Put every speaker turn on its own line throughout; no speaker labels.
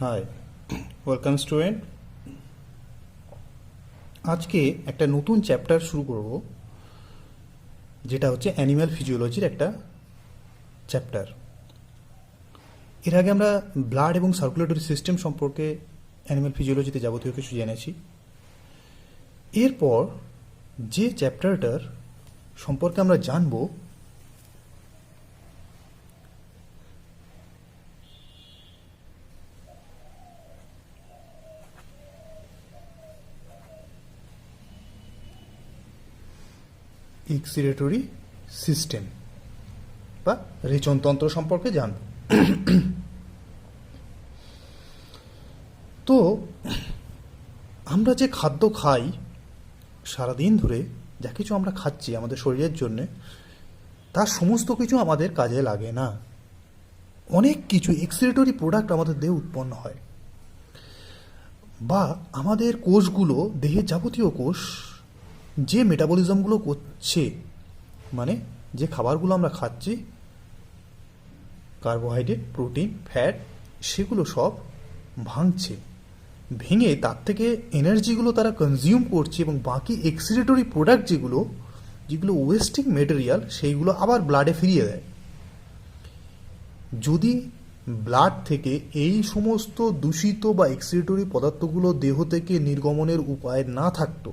High, welcome student. আজকে একটা নতুন চ্যাপ্টার শুরু করব, যেটা হচ্ছে অ্যানিম্যাল ফিজিওলজির একটা চ্যাপ্টার। এর আগে আমরা ব্লাড এবং সার্কুলেটরি সিস্টেম সম্পর্কে অ্যানিম্যাল ফিজিওলজিতে যাবতীয় কিছু জেনেছি। এরপর যে চ্যাপ্টারটার সম্পর্কে আমরা জানব এক্সিরেটরি সিস্টেম বা রেচনতন্ত্র সম্পর্কে জানব। তো আমরা যে খাদ্য খাই সারাদিন ধরে, যা কিছু আমরা খাচ্ছি আমাদের শরীরের জন্যে, তার সমস্ত কিছু আমাদের কাজে লাগে না। অনেক কিছু এক্সক্রিটরি প্রোডাক্ট আমাদের দেহে উৎপন্ন হয়, বা আমাদের কোষগুলো, দেহের যাবতীয় কোষ যে মেটাবলিজমগুলো করছে, মানে যে খাবারগুলো আমরা খাচ্ছি, কার্বোহাইড্রেট, প্রোটিন, ফ্যাট, সেগুলো সব ভাঙছে, ভেঙে তার থেকে এনার্জিগুলো তারা কনজিউম করছে, এবং বাকি এক্সক্রিটরি প্রোডাক্ট যেগুলো ওয়েস্টিং মেটেরিয়াল, সেইগুলো আবার ব্লাডে ফিরিয়ে দেয়। যদি ব্লাড থেকে এই সমস্ত দূষিত বা এক্সক্রিটরি পদার্থগুলো দেহ থেকে নির্গমনের উপায় না থাকতো,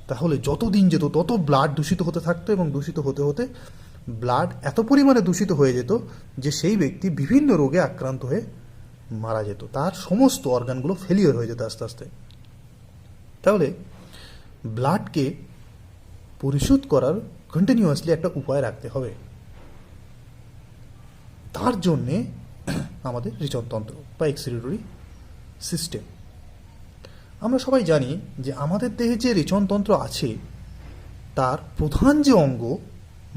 তাহলে যত দিন যেত তত ব্লাড দূষিত হতে থাকতো, এবং দূষিত হতে হতে ব্লাড এত পরিমাণে দূষিত হয়ে যেত যে সেই ব্যক্তি বিভিন্ন রোগে আক্রান্ত হয়ে মারা যেত, তার সমস্ত অর্গানগুলো ফেলিওর হয়ে যেত আস্তে আস্তে। তাহলে ব্লাডকে পরিশোধ করার কন্টিনিউয়াসলি একটা উপায় রাখতে হবে। তার জন্যে আমাদের রেচনতন্ত্র বা এক্সক্রিটরি সিস্টেম। আমরা সবাই জানি যে আমাদের দেহে যে রেচনতন্ত্র আছে, তার প্রধান যে অঙ্গ,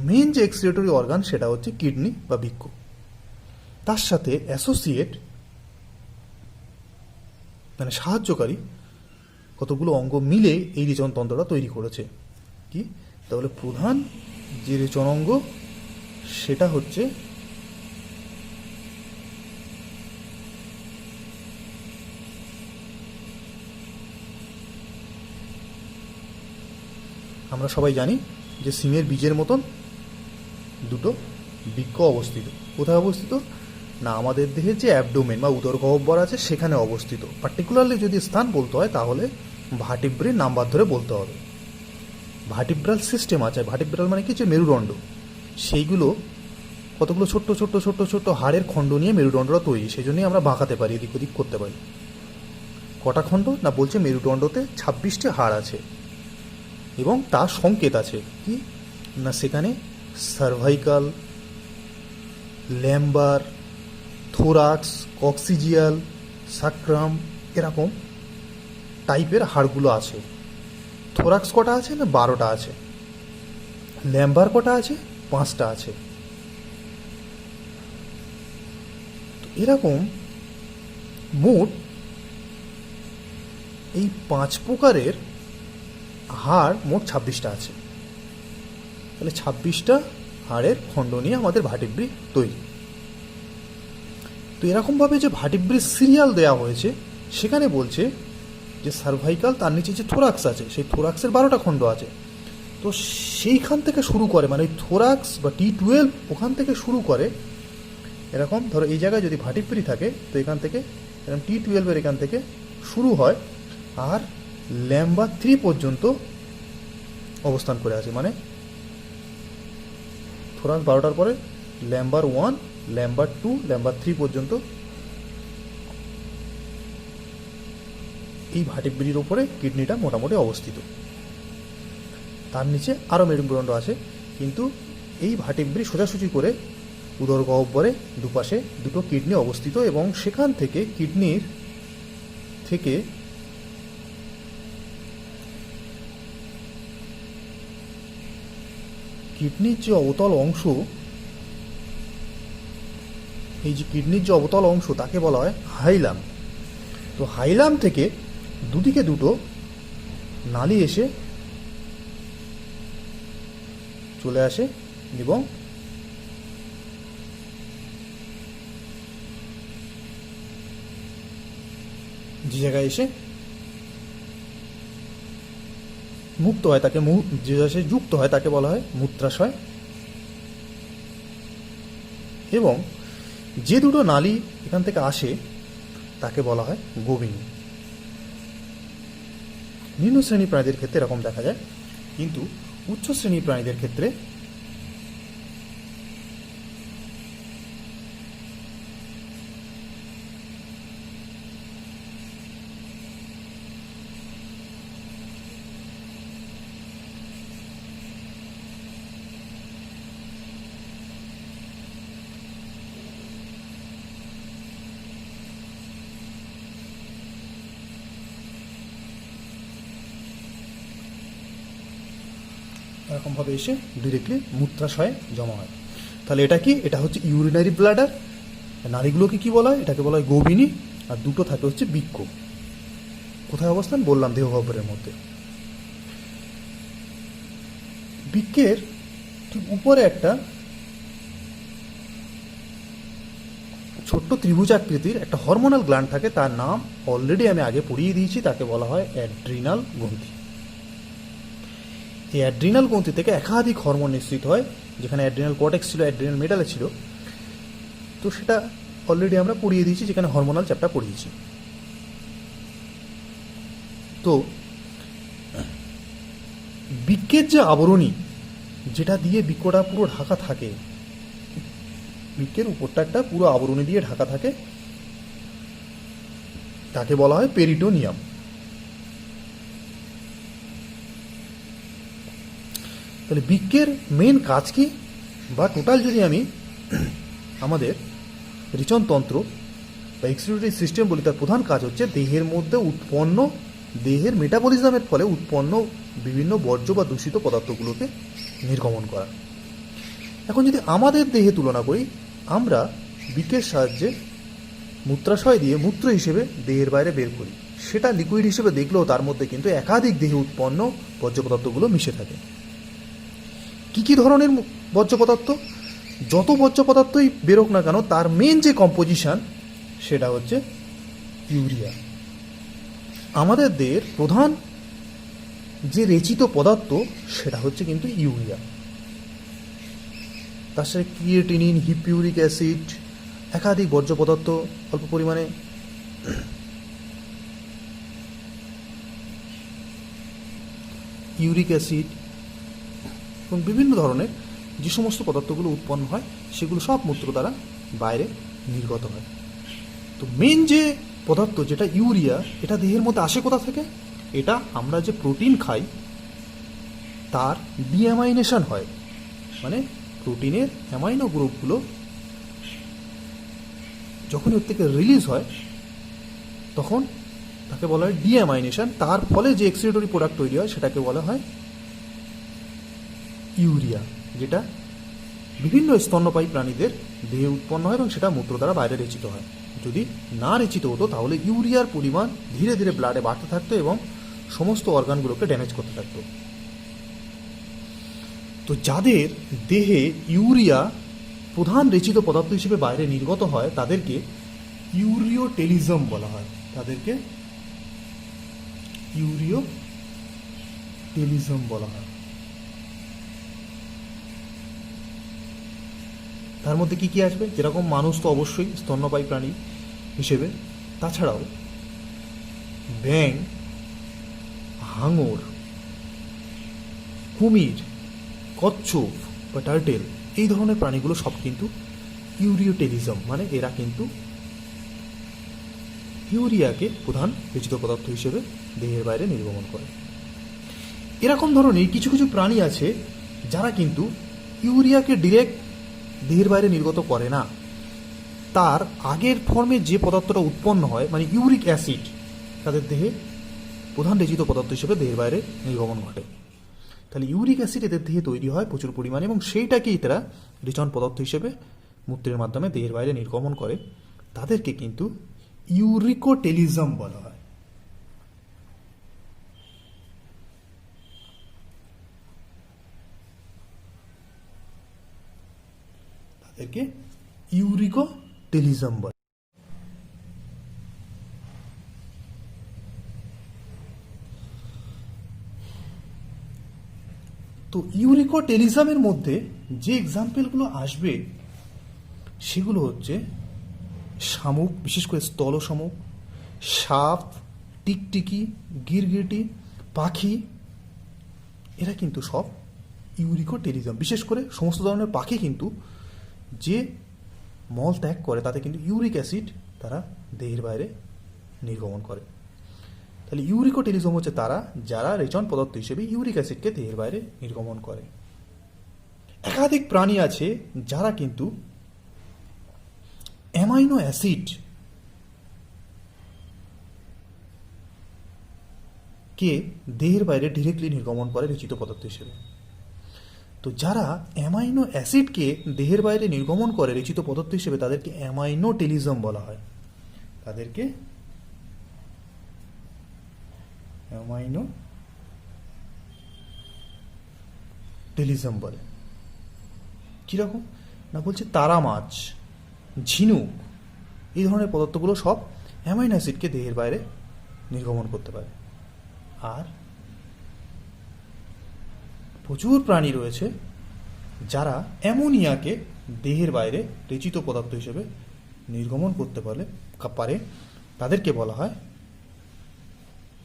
মেন যে এক্সক্রিটরি অর্গান, সেটা হচ্ছে কিডনি বা বৃক্ক। তার সাথে অ্যাসোসিয়েট মানে সাহায্যকারী কতগুলো অঙ্গ মিলে এই রেচনতন্ত্রটা তৈরি করেছে। কি? তাহলে প্রধান যে রেচন অঙ্গ সেটা হচ্ছে আমরা সবাই জানি যে সিমের বীজের মতন দুটো বৃক্ক অবস্থিত। কোথায় অবস্থিত? না, আমাদের দেহের যে অ্যাবডোমেন বা উদর গহ্বর আছে সেখানে অবস্থিত। পার্টিকুলারলি যদি স্থান বলতে হয় তাহলে ভার্টিব্রের নাম্বার ধরে বলতে হবে। ভার্টিব্রাল সিস্টেম আছে। ভার্টিব্রাল মানে কি? যে মেরুদণ্ড, সেইগুলো কতগুলো ছোট্ট ছোট্ট ছোট্ট ছোট্ট হাড়ের খণ্ড নিয়ে মেরুদণ্ডটা তৈরি। সেই জন্যই আমরা বাঁকাতে পারি, এদিক ওদিক করতে পারি। কটা খণ্ড? না, বলছে মেরুদণ্ডতে 26টি হাড় আছে, এবং তার সংকেত আছে। কি না, সেখানে সার্ভাইকাল, ল্যাম্বার, থোরাক্স, কক্সিজিয়াল, সাক্রাম, এরকম টাইপের হাড়গুলো আছে। থোরাক্স কটা আছে? না, 12টা আছে। ল্যাম্বার কটা আছে? 5টা আছে। এরকম মোট এই 5 প্রকারের হাড় মোট 26টা আছে। তাহলে 26টা হাড়ের খণ্ড নিয়ে আমাদের ভার্টিব্রি তৈরি। তো এরকমভাবে যে ভার্টিব্রি সিরিয়াল দেওয়া হয়েছে, সেখানে বলছে যে সার্ভাইকাল, তার নিচে যে থোরাক্স আছে, সেই থোরাক্সের 12টা খণ্ড আছে। তো সেইখান থেকে শুরু করে, মানে ওই থোরাক্স বা T12 ওখান থেকে শুরু করে। এরকম ধরো এই জায়গায় যদি ভার্টিব্রি থাকে, তো এখান থেকে এরকম T12 এখান থেকে শুরু হয়, আর ল্যাম্বার 3 পর্যন্ত অবস্থান করে আছে। মানে থোরাক্স 12টার পরে ল্যাম্বার 1, ল্যাম্বার 2, ল্যাম্বার 3 পর্যন্ত এই ভার্টিব্রির ওপরে কিডনিটা মোটামুটি অবস্থিত। তার নিচে আরও মেরুদণ্ড আছে, কিন্তু এই ভার্টিব্রি সোজাসুজি করে উদর গহ্বরে দুপাশে দুটো কিডনি অবস্থিত, এবং সেখান থেকে কিডনির থেকে কিডনির যে অবতল অংশ, এই যে কিডনির যে অবতল অংশ, তাকে বলা হয় হাইলাম। তো হাইলাম থেকে দুদিকে দুটো নালি এসে চলে আসে, এবং যে জায়গায় এসে মুক্ত হয় তাকে যে জায়গায় যুক্ত হয় তাকে বলা হয় মূত্রাশয়। এবং যে দুটো নালী এখান থেকে আসে তাকে বলা হয় গোবিনী। নিম্ন শ্রেণী প্রাণীদের ক্ষেত্রে এরকম দেখা যায়, কিন্তু উচ্চ শ্রেণীর প্রাণীদের ক্ষেত্রে এরকমভাবে এসে ডিরেক্টলি মূত্রাশয়ে জমা হয়। তাহলে এটা কি? এটা হচ্ছে ইউরিনারি ব্লাডার। নালীগুলোকে কি বলা হয়? এটাকে বলা হয় গোবিনী। আর দুটো থাকে হচ্ছে বৃক্ক। কোথায় অবস্থান বললাম? দেহগহ্বরের মধ্যে। বৃক্কের ঠিক উপরে একটা ছোট্ট ত্রিভুজাকৃতির একটা হরমোনাল গ্ল্যান্ড থাকে, তার নাম অলরেডি আমি আগে পড়িয়ে দিয়েছি, তাকে বলা হয় অ্যাড্রিনাল গ্রন্থি। এই অ্যাড্রিনাল গ্রন্থি থেকে একাধিক হরমোন নিঃসৃত হয়, যেখানে অ্যাড্রিনাল কর্টেক্স ছিল, অ্যাড্রিনাল মেডালে ছিল, তো সেটা অলরেডি আমরা পড়িয়ে দিয়েছি, যেখানে হরমোনাল চ্যাপ্টার পড়িয়েছি। তো বৃক্কের যে আবরণী, যেটা দিয়ে বৃক্কটা পুরো ঢাকা থাকে, বৃক্কের উপরটা একটা পুরো আবরণী দিয়ে ঢাকা থাকে, তাকে বলা হয় পেরিটোনিয়াম। তাহলে বৃক্কের মেন কাজ কি, বা টোটাল যদি আমি আমাদের রেচনতন্ত্র বা এক্সক্রিউটরি সিস্টেম বলি, তার প্রধান কাজ হচ্ছে দেহের মধ্যে উৎপন্ন, দেহের মেটাবলিজমের ফলে উৎপন্ন বিভিন্ন বর্জ্য বা দূষিত পদার্থগুলোকে নির্গমন করা। এখন যদি আমাদের দেহে তুলনা করি, আমরা বৃক্কের সাহায্যে মূত্রাশয় দিয়ে মূত্র হিসেবে দেহের বাইরে বের করি। সেটা লিকুইড হিসেবে দেখলেও তার মধ্যে কিন্তু একাধিক দেহে উৎপন্ন বর্জ্য পদার্থগুলো মিশে থাকে। কি কি ধরনের বর্জ্য পদার্থ? যত বর্জ্য পদার্থই বেরোক না কেন, তার মেন যে কম্পোজিশন সেটা হচ্ছে ইউরিয়া। আমাদের দেহের প্রধান যে রেচিত পদার্থ সেটা হচ্ছে কিন্তু ইউরিয়া। তার সাথে ক্রিয়েটিনিন, হিপিউরিক অ্যাসিড, একাধিক বর্জ্য পদার্থ অল্প পরিমাণে, ইউরিক অ্যাসিড এবং বিভিন্ন ধরনের যে সমস্ত পদার্থগুলো উৎপন্ন হয় সেগুলো সব মূত্র দ্বারা বাইরে নির্গত হয়। তো মেন যে পদার্থ যেটা ইউরিয়া, এটা দেহের মধ্যে আসে কোথা থেকে? এটা আমরা যে প্রোটিন খাই তার ডিঅ্যামাইনেশন হয়, মানে প্রোটিনের অ্যামাইনো গ্রুপগুলো যখন এর থেকে রিলিজ হয় তখন তাকে বলা হয় ডিঅ্যামাইনেশন। তার ফলে যে এক্সক্রিটরি প্রোডাক্ট তৈরি হয় সেটাকে বলা হয় ইউরিয়া, যেটা বিভিন্ন স্তন্যপায়ী প্রাণীদের দেহে উৎপন্ন হয় এবং সেটা মূত্র দ্বারা বাইরে রেচিত হয়। যদি না রেচিত হতো তাহলে ইউরিয়ার পরিমাণ ধীরে ধীরে ব্লাডে বাড়তে থাকতো এবং সমস্ত অর্গানগুলোকে ড্যামেজ করতে থাকতো। তো যাদের দেহে ইউরিয়া প্রধান রেচিত পদার্থ হিসেবে বাইরে নির্গত হয় তাদেরকে ইউরিওটেলিজম বলা হয়। তাদেরকে ইউরিওটেলিজম বলা হয়। তার মধ্যে কি কি আসবে? যেরকম মানুষ তো অবশ্যই স্তন্যপায়ী প্রাণী হিসেবে, তাছাড়াও ব্যাঙ, হাঙর, কুমির, কচ্ছপ বা টার্টেল, এই ধরনের প্রাণীগুলো সব কিন্তু ইউরিওটেলিজম, মানে এরা কিন্তু ইউরিয়াকে প্রধান রেচিত পদার্থ হিসেবে দেহের বাইরে নির্গমন করে। এরকম ধরনের কিছু কিছু প্রাণী আছে যারা কিন্তু ইউরিয়াকে ডিরেক্ট দেহের বাইরে নির্গত করে না, তার আগের ফর্মে যে পদার্থটা উৎপন্ন হয়, মানে ইউরিক অ্যাসিড, তাদের দেহে প্রধান রেচিত পদার্থ হিসেবে দেহের বাইরে নির্গমন ঘটে। তাহলে ইউরিক অ্যাসিড এদের দেহে তৈরি হয় প্রচুর পরিমাণে এবং সেইটাকেই তারা রেচন পদার্থ হিসেবে মূত্রের মাধ্যমে দেহের বাইরে নির্গমন করে। তাদেরকে কিন্তু ইউরিকোটেলিজম বলা হয়। তাদেরকে ইউরিকোটেলিজম বলে। তো ইউরিকোটেলিজমের মধ্যে যে এক্সাম্পলগুলো আসবে সেগুলো হচ্ছে শামুক, বিশেষ করে স্থল শামুক, সাপ, টিকটিকি, গিরগিটি, পাখি, এরা কিন্তু সব ইউরিকোটেলিজম। বিশেষ করে সমস্ত ধরনের পাখি কিন্তু যে মল ত্যাগ করে তাতে কিন্তু ইউরিক অ্যাসিড তারা দেহের বাইরে নির্গমন করে। তাহলে ইউরিকোটেলিজম হচ্ছে তারা যারা রেচন পদার্থ হিসেবে ইউরিক অ্যাসিডকে দেহের বাইরে নির্গমন করে। একাধিক প্রাণী আছে যারা কিন্তু অ্যামাইনো অ্যাসিড কে দেহের বাইরে ডিরেক্টলি নির্গমন করে রেচিত পদার্থ হিসেবে। তো যারা অ্যামাইনো অ্যাসিডকে দেহের বাইরে নির্গমন করে রেচিত পদার্থ হিসেবে তাদেরকে অ্যামাইনোটেলিজম বলা হয়। তাদেরকে অ্যামাইনোটেলিজম বলে। কীরকম না, বলছে তারা মাছ, ঝিনুক, এই ধরনের পদার্থগুলো সব অ্যামাইনো অ্যাসিডকে দেহের বাইরে নির্গমন করতে পারে। আর প্রচুর প্রাণী রয়েছে যারা অ্যামোনিয়াকে দেহের বাইরে রেচিত পদার্থ হিসেবে নির্গমন করতে পারে, তাদেরকে বলা হয়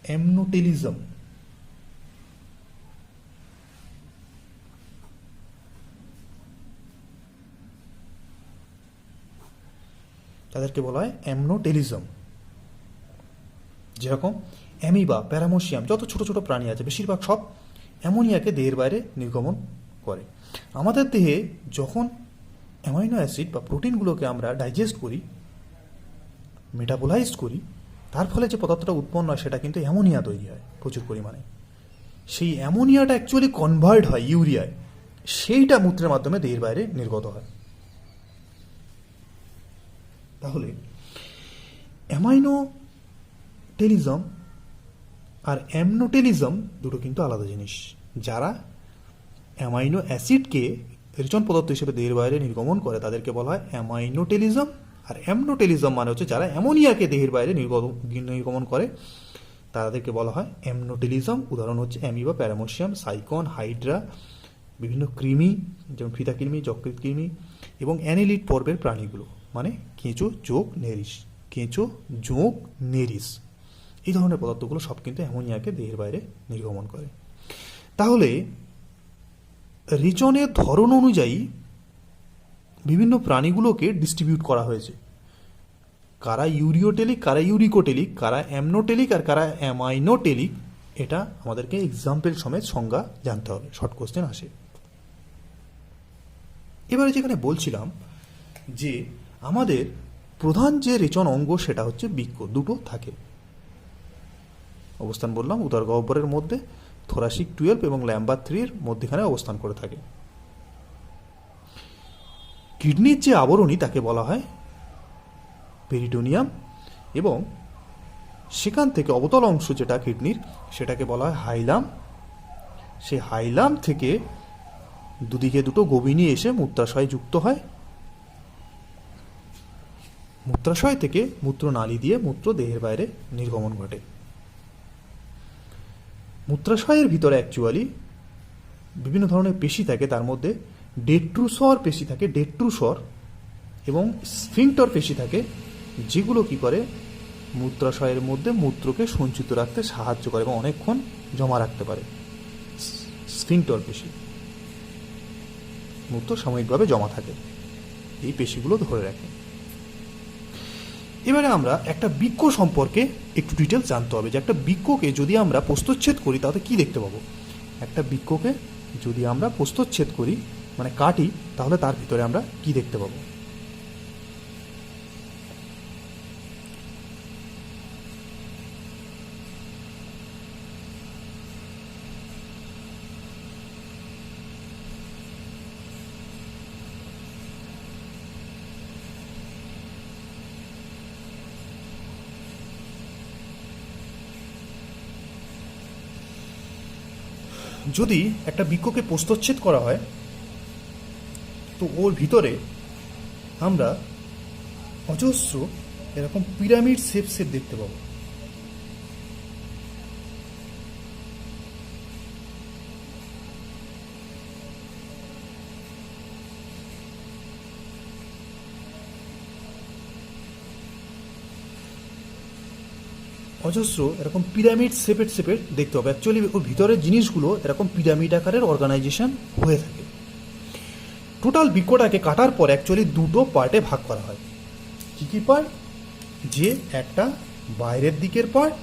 অ্যামনোটেলিজম। তাদেরকে বলা হয় অ্যামনোটেলিজম। যেরকম অ্যামিবা, প্যারামোসিয়াম, যত ছোট ছোট প্রাণী আছে বেশিরভাগ সব অ্যামোনিয়াকে দেহের বাইরে নির্গমন করে। আমাদের দেহে যখন অ্যামাইনো অ্যাসিড বা প্রোটিনগুলোকে আমরা ডাইজেস্ট করি, মেটাবোলাইজ করি, তার ফলে যে পদার্থটা উৎপন্ন হয় সেটা কিন্তু অ্যামোনিয়া তৈরি হয় প্রচুর পরিমাণে। সেই অ্যামোনিয়াটা অ্যাকচুয়ালি কনভার্ট হয় ইউরিয়ায়, সেইটা মূত্রের মাধ্যমে দেহের বাইরে নির্গত হয়। তাহলে অ্যামাইনোটেলিজম আর অ্যামনোটেলিজম দুটো কিন্তু আলাদা জিনিস। যারা অ্যামাইনো অ্যাসিডকে রেচন পদার্থ হিসেবে দেহের বাইরে নির্গমন করে তাদেরকে বলা হয় অ্যামাইনোটেলিজম। আর অ্যামনোটেলিজম মানে হচ্ছে যারা অ্যামোনিয়াকে দেহের বাইরে নির্গমন করে তাদেরকে বলা হয় অ্যামনোটেলিজম। উদাহরণ হচ্ছে অ্যামিবা, প্যারামোসিয়াম, সাইকন, হাইড্রা, বিভিন্ন কৃমি যেমন ফিতাকৃমি, যকৃৎ কৃমি এবং অ্যানেলিড পর্বের প্রাণীগুলো, মানে কেঁচো, জোঁক, নেরিশ। কেঁচো, জোঁক, নেরিশ এই ধরনের পদার্থগুলো সব কিন্তু অ্যামোনিয়াকে দেহের বাইরে নির্গমন করে। তাহলে রেচনের ধরন অনুযায়ী বিভিন্ন প্রাণীগুলোকে ডিস্ট্রিবিউট করা হয়েছে। কারা ইউরিওটেলিক, কারা ইউরিকোটেলিক, কারা অ্যামনোটেলিক আর কারা অ্যামাইনোটেলিক, এটা আমাদেরকে এক্সাম্পল সমেত সংজ্ঞা জানতে হবে, শর্ট কোশ্চেন আসে। এবারে যেখানে বলছিলাম যে আমাদের প্রধান যে রেচন অঙ্গ সেটা হচ্ছে বৃক্ক, দুটো থাকে। অবস্থান বললাম উদর গহ্বরের মধ্যে, থোরাসিক 12 এবং ল্যাম্বার 3 এর মধ্যখানে অবস্থান করে থাকে। কিডনির যে আবরণী তাকে বলা হয় পেরিটোনিয়াম এবং সেখান থেকে অবতল অংশ যেটা কিডনির সেটাকে বলা হয় হাইলাম। সেই হাইলাম থেকে দুদিকে দুটো গভীনী এসে মূত্রাশয়ে যুক্ত হয়। মূত্রাশয় থেকে মূত্রনালী দিয়ে মূত্র দেহের বাইরে নির্গমন ঘটে। মূত্রাশয়ের ভিতরে অ্যাকচুয়ালি বিভিন্ন ধরনের পেশি থাকে, তার মধ্যে ডেট্রুসর পেশি থাকে, ডেট্রুসর এবং স্ফিংক্টর পেশি থাকে, যেগুলো কি করে মূত্রাশয়ের মধ্যে মূত্রকে সঞ্চিত রাখতে সাহায্য করে এবং অনেকক্ষণ জমা রাখতে পারে। স্ফিংক্টর পেশি, মূত্র সাময়িকভাবে জমা থাকে, এই পেশিগুলো ধরে রাখে। এবারে আমরা একটা বৃক্ক সম্পর্কে একটু ডিটেলস জানতে হবে যে একটা বৃক্ককে যদি আমরা প্রস্থচ্ছেদ করি তাতে কি দেখতে পাবো। একটা বৃক্ককে যদি আমরা প্রস্থচ্ছেদ করি মানে কাটি তাহলে তার ভিতরে আমরা কি দেখতে পাবো। যদি একটা বৃক্ককে প্রস্থচ্ছেদ করা হয় তো ওর ভিতরে আমরা অজস্র এরকম পিরামিড শেপসের দেখতে পাবো। অজস্র এরকম পিরামিড শেপের দেখতে হবে। অ্যাকচুয়ালি ওর ভিতরের জিনিসগুলো এরকম পিরামিড আকারের অর্গানাইজেশন হয়ে থাকে। টোটাল বৃক্ষটাকে কাটার পর অ্যাকচুয়ালি দুটো পার্টে ভাগ করা হয়। কী কী পার্ট? যে একটা বাইরের দিকের পার্ট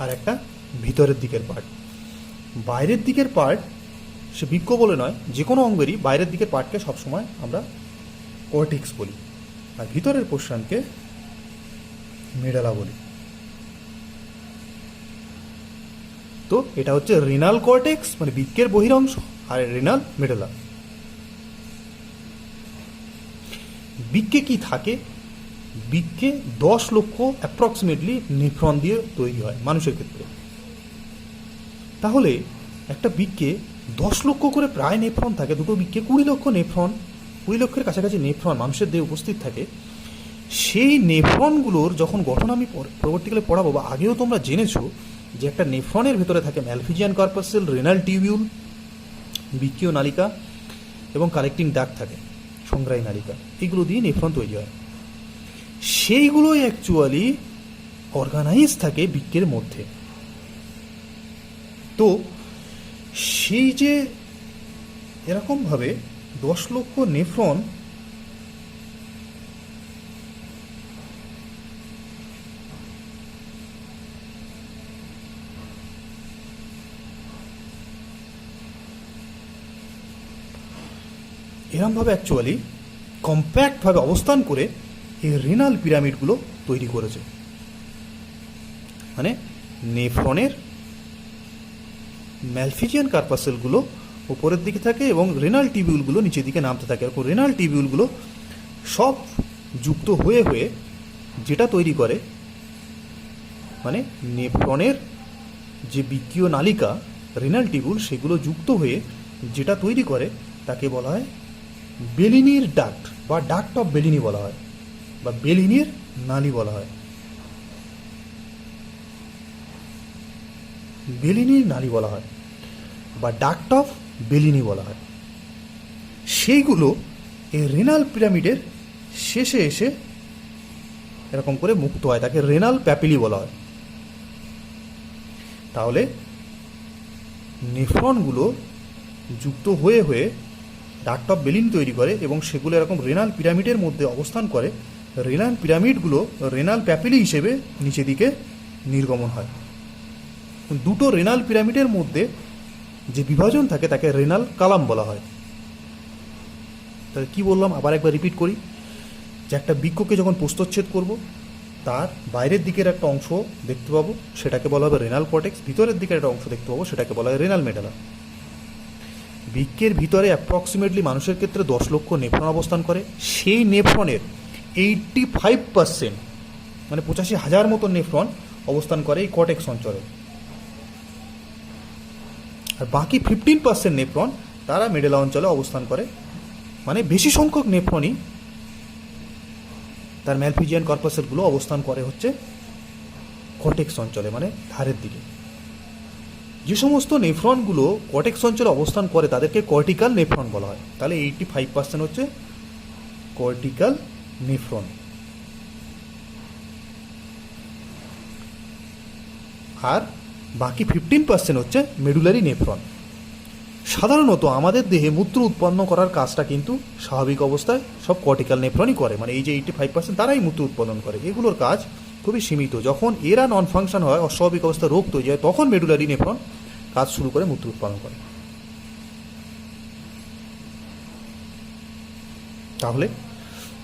আর একটা ভিতরের দিকের পার্ট। বাইরের দিকের পার্ট সে বৃক্ষ বলে নয়, যে কোনো অঙ্গেরই বাইরের দিকের পার্টকে সবসময় আমরা কর্টেক্স বলি, আর ভিতরের পোর্শনকে মেডালা বলি। তো এটা হচ্ছে রেনাল কর্টেক্স মানে বৃক্কের বহিরাংশ, আর রেনাল মেডালা। বৃক্কে কি থাকে? বৃক্কে 10 লক্ষ অ্যাপ্রক্সিমেটলি নেফ্রন দিয়ে তৈরি হয় মানুষের ক্ষেত্রে। তাহলে একটা বৃক্কে 10 লক্ষ করে প্রায় নেফ্রন থাকে, দুটো বৃক্কে 20 লক্ষ নেফ্রন, 20 লক্ষের কাছাকাছি নেফ্রন মানুষের দেহে উপস্থিত থাকে। সেই নেফ্রনগুলোর যখন গঠন আমি পরবর্তীকালে পড়াবো, বা আগেও তোমরা জেনেছো যে একটা নেফ্রনের ভেতরে থাকে ম্যালফিজিয়ান কর্পাসেল, রেনাল টিউবিউল, বৃক্কীয় নালিকা এবং কালেক্টিং ডাক্ট থাকে, সংগ্রাহী নালিকা। এগুলো দিয়ে নেফ্রন তৈরি হয়। সেইগুলোই অ্যাকচুয়ালি অর্গানাইজ থাকে বৃক্কের মধ্যে। তো সেই যে এরকমভাবে 10 লক্ষ নেফ্রন এরমভাবে অ্যাকচুয়ালি কম্প্যাক্টভাবে অবস্থান করে এই রেনাল পিরামিডগুলো তৈরি করেছে। মানে নেফ্রনের ম্যালফিজিয়ান কার্পাসেলগুলো উপরের দিকে থাকে এবং রেনাল টিবিউলগুলো নিচের দিকে নামতে থাকে। এরকম রেনাল টিবিউলগুলো সব যুক্ত হয়ে হয়ে যেটা তৈরি করে, মানে নেফ্রনের যে বৃক্কীয় নালিকা রেনাল টিবিউল, সেগুলো যুক্ত হয়ে যেটা তৈরি করে তাকে বলা হয় বেলিনির ডাক্ট বা ডাক্ট অফ বেলিনি বলা হয়, বা বেলিনির নালী বলা হয়। বেলিনির নালী বলা হয় বা ডাক্ট অফ বেলিনি বলা হয়। সেইগুলো এই রেনাল পিরামিডের শেষে এসে এরকম করে মুক্ত হয়, তাকে রেনাল প্যাপিলি বলা হয়। তাহলে নেফ্রনগুলো যুক্ত হয়ে হয়ে ডাক্ট অফ বেলিন তৈরি করে এবং সেগুলো এরকম রেনাল পিরামিডের মধ্যে অবস্থান করে। রেনাল পিরামিডগুলো রেনাল প্যাপিলি হিসেবে নিচে দিকে নির্গমন হয়। দুটো রেনাল পিরামিডের মধ্যে যে বিভাজন থাকে তাকে রেনাল কালাম বলা হয়। তাহলে কি বললাম, আবার একবার রিপিট করি, যে একটা বৃক্ষকে যখন প্রস্থচ্ছেদ করব, তার বাইরের দিকের একটা অংশ দেখতে পাবো, সেটাকে বলা হবে রেনাল কর্টেক্স। ভিতরের দিকের একটা অংশ দেখতে পাবো, সেটাকে বলা হয় রেনাল মেডালা। বৃক্কের ভিতরে অ্যাপ্রক্সিমেটলি মানুষের ক্ষেত্রে 10 লক্ষ নেফ্রন অবস্থান করে। সেই নেফ্রনের 85% মানে 85,000 মতো নেফ্রন অবস্থান করে এই কর্টেক্স অঞ্চলে, আর বাকি 15% নেফ্রন তারা মেডেলা অঞ্চলে অবস্থান করে। মানে বেশি সংখ্যক নেফ্রনই তার ম্যালফিজিয়ান কর্পাসেলগুলো অবস্থান করে হচ্ছে কর্টেক্স অঞ্চলে, মানে ধারের দিকে। যে সমস্ত নেফ্রনগুলো কর্টেক্স অঞ্চলে অবস্থান করে তাদেরকে কর্টিক্যাল নেফ্রন বলা হয়। তাহলে 85% হচ্ছে কর্টিক্যাল নেফ্রন, আর বাকি 15% হচ্ছে মেডুলারি নেফ্রন। সাধারণত আমাদের দেহে মূত্র উৎপন্ন করার কাজটা কিন্তু স্বাভাবিক অবস্থায় সব কর্টিক্যাল নেফ্রনই করে, মানে এই যে 85% তারাই মূত্র উৎপাদন করে। এগুলোর কাজ খুবই সীমিত। যখন এরা নন ফাংশন হয়, অস্বাভাবিক অবস্থা রোগ তৈরি হয়, তখন মেডুলারি নেফ্রন কাজ শুরু করে মূত্র উৎপাদন করে। তাহলে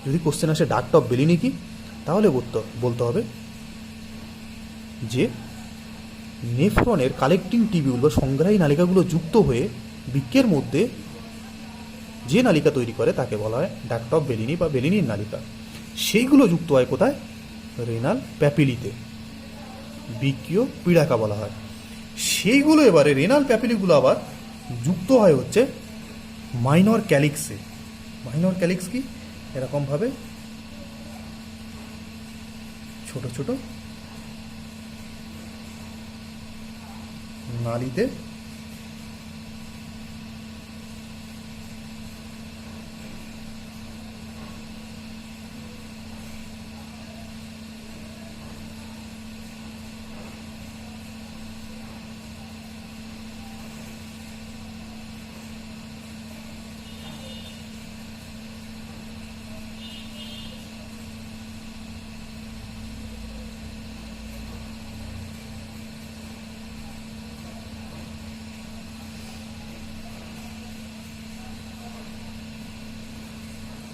যদি কোশ্চেন আসে ডাক্ট অফ বেলিনি কি, তাহলে বলতে হবে যে নেফ্রনের কালেক্টিং টিবিউল বা সংগ্রাহী নালিকাগুলো যুক্ত হয়ে বৃক্কের মধ্যে যে নালিকা তৈরি করে তাকে বলা হয় ডাক্ট অফ বেলিনি বা বেলিনির নালিকা। সেইগুলো যুক্ত হয় কোথায়? রেনাল প্যাপিলিতে, বৃক্কীয় পীড়াকা বলা হয়। সেইগুলো এবারে রেনাল প্যাপিলিগুলো আবার যুক্ত হয় হচ্ছে মাইনর ক্যালিক্সে। মাইনর ক্যালিক্স কি? এরকমভাবে ছোট ছোট নালীতে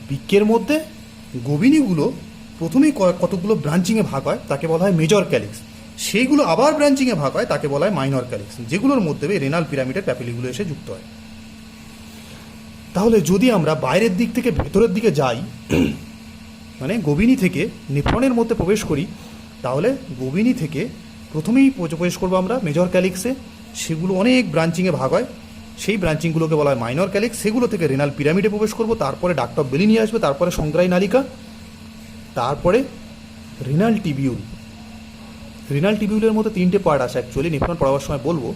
বৃক্কের মধ্যে গোবিনীগুলো প্রথমেই কতগুলো ব্রাঞ্চিংয়ে ভাগ হয়, তাকে বলা হয় মেজর ক্যালিক্স। সেইগুলো আবার ব্রাঞ্চিংয়ে ভাগ হয়, তাকে বলা হয় মাইনর ক্যালিক্স, যেগুলোর মধ্যে রেনাল পিরামিডের প্যাপিলিগুলো এসে যুক্ত হয়। তাহলে যদি আমরা বাইরের দিক থেকে ভেতরের দিকে যাই, মানে গোবিনী থেকে নেফ্রনের মধ্যে প্রবেশ করি, তাহলে গোবিনী থেকে প্রথমেই প্রবেশ করবো আমরা মেজর ক্যালিক্সে। সেগুলো অনেক ব্রাঞ্চিংয়ে ভাগ হয়, সেই ব্রাঞ্চিংগুলোকে বলা হয় মাইনর ক্যালিক্স। সেগুলো থেকে রেনাল পিরামিডে প্রবেশ করবো, তারপরে ডাক্ট অফ বেলি নিয়ে আসবে, তারপরে সংগ্রাহী নালিকা, তারপরে রিনাল টিবিউল। রিনাল টিবিউলের মধ্যে 3টে পার্ট আছে অ্যাকচুয়ালি, নেফ্রন পড়াবার সময় বলবো।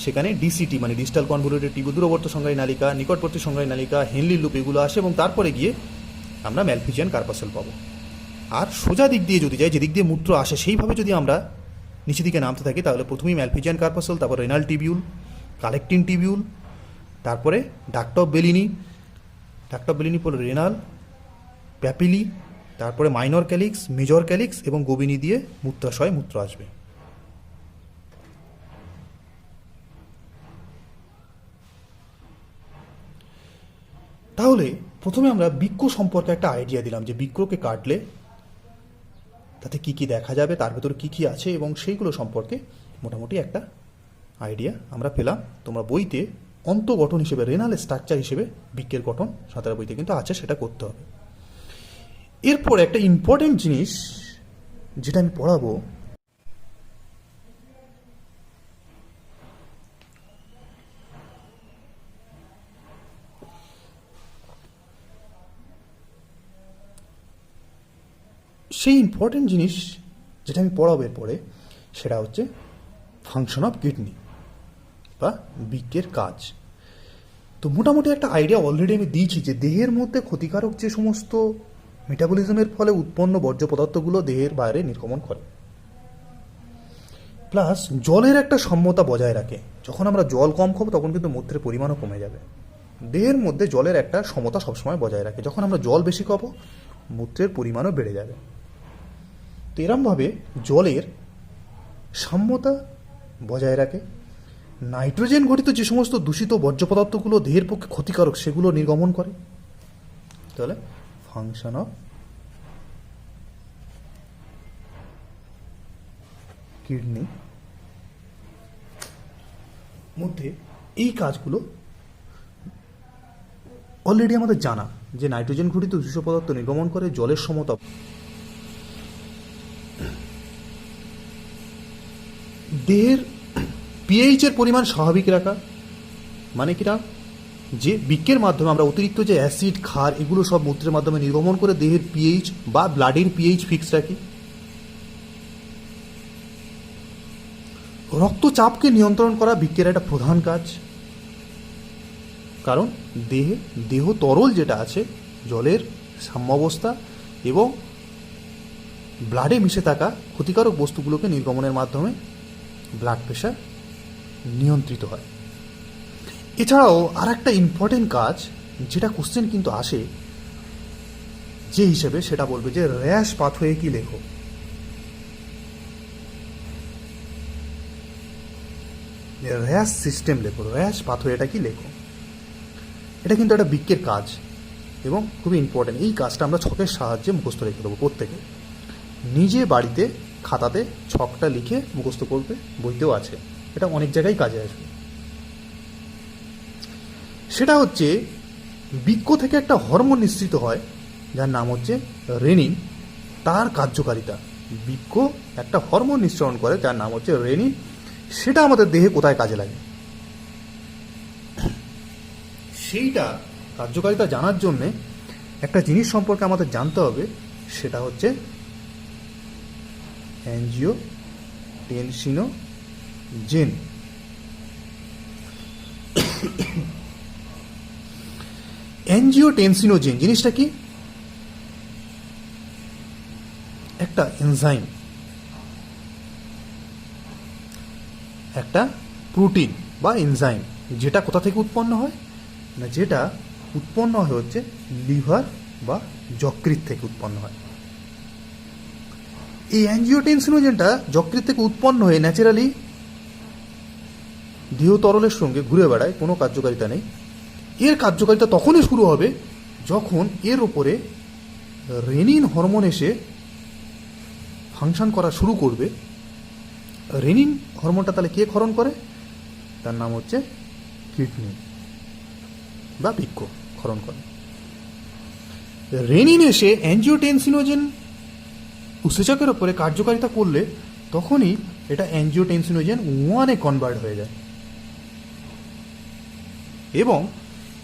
সেখানে ডিসিটি মানে ডিজিটাল কনভলিউটেড টিবিউল, দূরবর্তী সংগ্রাহী নালিকা, নিকটবর্তী সংগ্রাহী নালিকা, হেনলি লুপ, এগুলো আসে, এবং তারপরে গিয়ে আমরা ম্যালফিজিয়ান কার্পাসেল পাবো। আর সোজা দিক দিয়ে যদি যাই, যেদিক দিয়ে মূত্র আসে সেইভাবে যদি আমরা নিচের দিকে নামতে থাকি, তাহলে প্রথমেই ম্যালফিজিয়ান কার্পাসেল, তারপর রেনাল টিবিউল, কালেক্টিং টিবিউল, তারপরে ডাক্ট অফ বেলিনি, ডাক্ট অফ বেলিনি পরে রেনাল, প্যাপিলি, তারপরে মাইনর ক্যালিক্স, মেজর ক্যালিক্স, এবং গোবিনী দিয়ে মূত্রাশয় মূত্র আসবে। তাহলে প্রথমে আমরা বৃক্ক সম্পর্কে একটা আইডিয়া দিলাম, যে বৃক্ককে কাটলে তাতে কি কি দেখা যাবে, তার ভেতরে কি কি আছে, এবং সেইগুলো সম্পর্কে মোটামুটি একটা আইডিয়া আমরা পেলাম। তোমরা বইতে অন্তঃগঠন হিসেবে, রেনাল স্ট্রাকচার হিসেবে বৃক্কের গঠন সাঁতার বইতে কিন্তু আছে, সেটা করতে হবে। এরপর একটা ইম্পর্টেন্ট জিনিস যেটা আমি পড়াবো, সেই ইম্পর্টেন্ট জিনিস যেটা আমি পড়াবো এরপরে, সেটা হচ্ছে ফাংশন অফ কিডনি বা বৃক্কের কাজ। তো মোটামুটি একটা আইডিয়া অলরেডি আমি দিয়েছি, যে দেহের মধ্যে ক্ষতিকারক যে সমস্ত মেটাবলিজমের ফলে উৎপন্ন বর্জ্য পদার্থগুলো দেহের বাইরে নির্গমন করে, প্লাস জলের একটা সাম্যতা বজায় রাখে। যখন আমরা জল কম খাবো তখন কিন্তু মূত্রের পরিমাণও কমে যাবে। দেহের মধ্যে জলের একটা সমতা সবসময় বজায় রাখে, যখন আমরা জল বেশি খাবো মূত্রের পরিমাণও বেড়ে যাবে। তো এরমভাবে জলের সাম্যতা বজায় রাখে। নাইট্রোজেন ঘটিত যে সমস্ত দূষিত বর্জ্য পদার্থগুলো দেহের পক্ষে ক্ষতিকারক, সেগুলো নির্গমন করে। তাহলে ফাংশন অফ কিডনি মধ্যে এই কাজগুলো অলরেডি আমাদের জানা, যে নাইট্রোজেন ঘটিত দূষিত পদার্থ নির্গমন করে, জলের সমতা, দেহের পিএইচের পরিমাণ স্বাভাবিক রাখা। মানে কিনা, যে বৃক্কের মাধ্যমে আমরা অতিরিক্ত যে অ্যাসিড, ক্ষার, এগুলো সব মূত্রের মাধ্যমে নির্গমন করে দেহের পিএইচ বা ব্লাডের পিএইচ ফিক্স রাখি। রক্তচাপকে নিয়ন্ত্রণ করা বৃক্কের একটা প্রধান কাজ, কারণ দেহ তরল যেটা আছে, জলের সাম্যাবস্থা এবং ব্লাডে মিশে থাকা ক্ষতিকারক বস্তুগুলোকে নির্গমনের মাধ্যমে ব্লাড প্রেশার নিয়ন্ত্রিত হয়। এছাড়াও আর একটা ইম্পর্টেন্ট কাজ, যেটা কোশ্চেন কিন্তু আসে যে হিসেবে, সেটা বলবে যে র্যাশ পাথওয়ে কি লেখো। র্যাশ সিস্টেম লেখো, র্যাশ পাথওয়েটা কি লেখো। এটা কিন্তু একটা বৃক্কের কাজ এবং খুবই ইম্পর্টেন্ট। এই কাজটা আমরা ছকের সাহায্যে মুখস্থ রেখে দেবো প্রত্যেকে। নিজে বাড়িতে খাতাতে ছকটা লিখে মুখস্থ করবে, বইতেও আছে, এটা অনেক জায়গায় কাজে আসবে। সেটা হচ্ছে বৃক্ক থেকে একটা হরমোন নিঃসৃত হয় যার নাম হচ্ছে রেনিন। তার কার্যকারিতা, বৃক্ক একটা হরমোন নিঃসরণ করে যার নাম হচ্ছে রেনিন। সেটা আমাদের দেহে কোথায় কাজে লাগে, সেইটা কার্যকারিতা জানার জন্যে একটা জিনিস সম্পর্কে আমাদের জানতে হবে, সেটা হচ্ছে অ্যাঞ্জিওটেনসিনোজেন। অ্যাঞ্জিওটেনসিনোজেন জিনিসটা কি? একটা এনজাইম, একটা প্রোটিন বা এনজাইম, যেটা কোথা থেকে উৎপন্ন হয় না, যেটা উৎপন্ন হয় হচ্ছে লিভার বা যকৃৎ থেকে উৎপন্ন হয়। এই অ্যাঞ্জিওটেনসিনোজেনটা যকৃৎ থেকে উৎপন্ন হয়ে ন্যাচারালি দেহ তরলের সঙ্গে ঘুরে বেড়ায়, কোনো কার্যকারিতা নেই। এর কার্যকারিতা তখনই শুরু হবে যখন এর ওপরে রেনিন হরমোন এসে ফাংশন করা শুরু করবে, রেনিন হরমোনটা তাহলে কে ক্ষরণ করে? তার নাম হচ্ছে কিডনি বা বৃক্ক ক্ষরণ করে। রেনিন এসে অ্যাঞ্জিওটেনসিনোজেন উৎসেচকের ওপরে কার্যকারিতা করলে তখনই এটা অ্যাঞ্জিওটেনসিনোজেন 1-এ কনভার্ট হয়ে যায়, এবং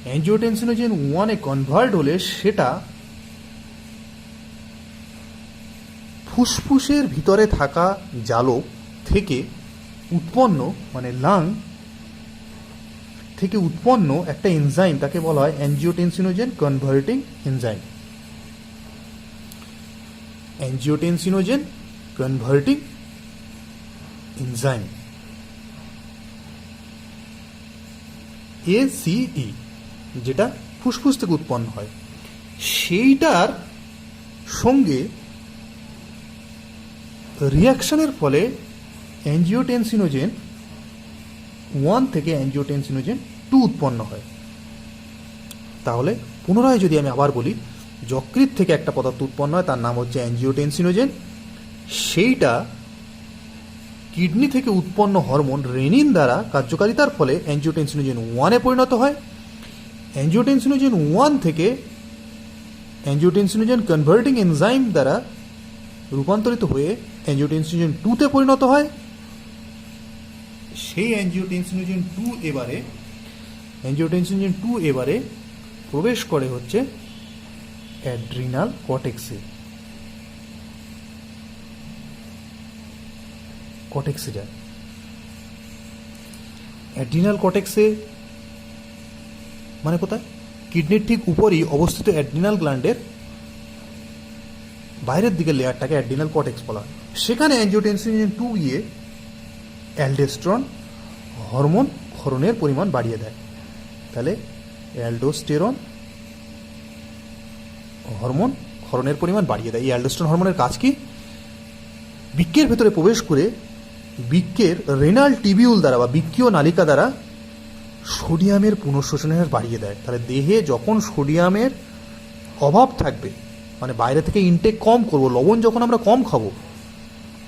অ্যাঞ্জিওটেনসিনোজেন 1-এ কনভার্ট হলে সেটা ফুসফুসের ভিতরে থাকা জালক থেকে উৎপন্ন, মানে লাং থেকে উৎপন্ন একটা এনজাইম, তাকে বলা হয় angiotensinogen converting enzyme. Angiotensinogen converting enzyme ACE, যেটা ফুসফুস থেকে উৎপন্ন হয়, সেইটার সঙ্গে রিয়াকশনের ফলে অ্যাঞ্জিওটেনসিনোজেন 1 থেকে অ্যাঞ্জিওটেনসিনোজেন 2 উৎপন্ন হয়। তাহলে পুনরায় যদি আমি আবার বলি, যকৃৎ থেকে একটা পদার্থ উৎপন্ন হয়, তার নাম হচ্ছে অ্যাঞ্জিওটেনসিনোজেন। সেইটা কিডনি থেকে উৎপন্ন হরমোন রেনিন দ্বারা কার্যকারিতার ফলে অ্যাঞ্জিওটেনসিনোজেন 1-এ পরিণত হয়। অ্যাঞ্জিওটেনসিনোজেন 1 থেকে অ্যাঞ্জিওটেনসিনোজেন কনভার্টিং এনজাইম দ্বারা রূপান্তরিত হয়ে অ্যাঞ্জিওটেনসিনোজেন 2-তে পরিণত হয়। সেই অ্যাঞ্জিওটেনসিনোজেন 2 এবারে প্রবেশ করে হচ্ছে অ্যাড্রিনাল কর্টেক্সে যায়। অ্যাড্রিনাল কর্টেক্সে মানে কোথায়? কিডনির ঠিক উপরই অবস্থিত অ্যাড্রিনাল গ্ল্যান্ডের বাইরের দিকের লেয়ারটাকে অ্যাড্রিনাল কর্টেক্স বলা হয়। সেখানে অ্যাঞ্জিওটেনসিনোজেন 2 গিয়ে অ্যালডোস্টেরন হরমোন ক্ষরণের পরিমাণ বাড়িয়ে দেয়। তাহলে অ্যালডোস্টেরন হরমোন ক্ষরণের পরিমাণ বাড়িয়ে দেয়। এই অ্যালডোস্টেরন হরমোনের কাজ কি? বৃক্কের ভেতরে প্রবেশ করে বৃক্কের রেনাল টিবিউল দ্বারা বা বৃক্কীয় নালিকা দ্বারা সোডিয়ামের পুনঃশোষণের হার বাড়িয়ে দেয়। তাহলে দেহে যখন সোডিয়ামের অভাব থাকবে, মানে বাইরে থেকে ইনটেক কম করব, লবণ যখন আমরা কম খাবো,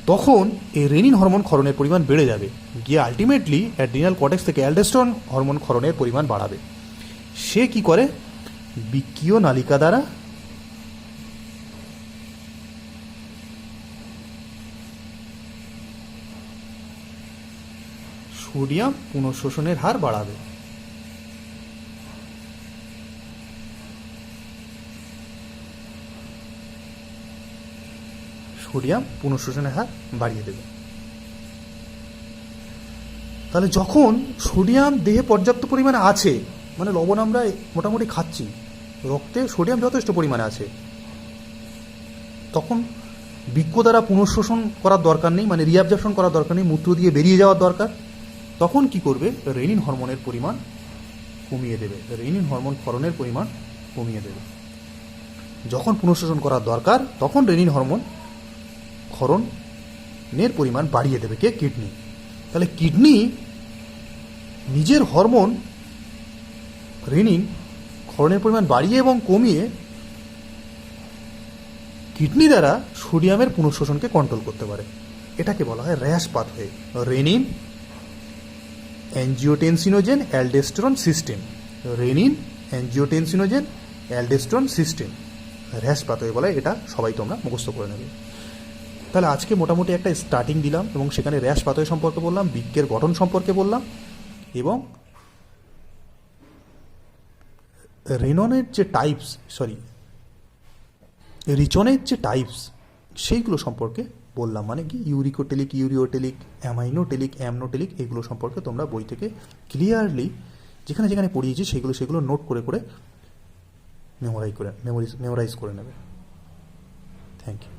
তখন এই রেনিন হরমোন ক্ষরণের পরিমাণ বেড়ে যাবে, গিয়ে আলটিমেটলি অ্যাড্রিনাল কর্টেক্স থেকে অ্যালডোস্টেরন হরমোন ক্ষরণের পরিমাণ বাড়াবে। সে কি করে? বৃক্কীয় নালিকা দ্বারা সোডিয়াম পুনঃশোষণের হার বাড়াবে। সোডিয়াম পুনঃশোষণের হার বাড়িয়ে দেবে। তাহলে যখন সোডিয়াম দেহে পর্যাপ্ত পরিমাণে আছে, মানে লবণ আমরা মোটামুটি খাচ্ছি, রক্তে সোডিয়াম যথেষ্ট পরিমাণে আছে, তখন বৃক্ক দ্বারা পুনঃশোষণ করার দরকার নেই, মানে রিঅ্যাবজর্পশন করার দরকার নেই, মূত্র দিয়ে বেরিয়ে যাওয়ার দরকার। তখন কি করবে? রেনিন হরমোনের পরিমাণ কমিয়ে দেবে, রেনিন হরমোন ক্ষরণের পরিমাণ কমিয়ে দেবে। যখন পুনঃশোষণ করার দরকার, তখন রেনিন হরমোন ক্ষরণের পরিমাণ বাড়িয়ে দেবে কে? কিডনি। তাহলে কিডনি নিজের হরমোন রেনিন ক্ষরণের পরিমাণ বাড়িয়ে এবং কমিয়ে কিডনি দ্বারা সোডিয়ামের পুনঃশোষণকে কন্ট্রোল করতে পারে। এটাকে বলা হয় RAAS pathway, renin angiotensinogen aldosterone system. Renin angiotensinogen aldosterone system RAAS pathway বলে। এটা সবাই তোমরা মুখস্থ করে নেবে। তাহলে আজকে মোটামুটি একটা স্টার্টিং দিলাম, এবং সেখানে র্যাশ পাথওয়ে সম্পর্কে বললাম, বৃক্কের গঠন সম্পর্কে বললাম, এবং রেননের যে টাইপস, রিচনের যে টাইপস, সেইগুলো সম্পর্কে বললাম। মানে কি? ইউরিকোটেলিক, ইউরিওটেলিক, অ্যামাইনোটেলিক, অ্যামনোটেলিক, এগুলো সম্পর্কে তোমরা বই থেকে ক্লিয়ারলি যেখানে যেখানে পড়িয়েছি সেগুলো নোট করে করে মেমোরাইজ করে নেবে। Thank you.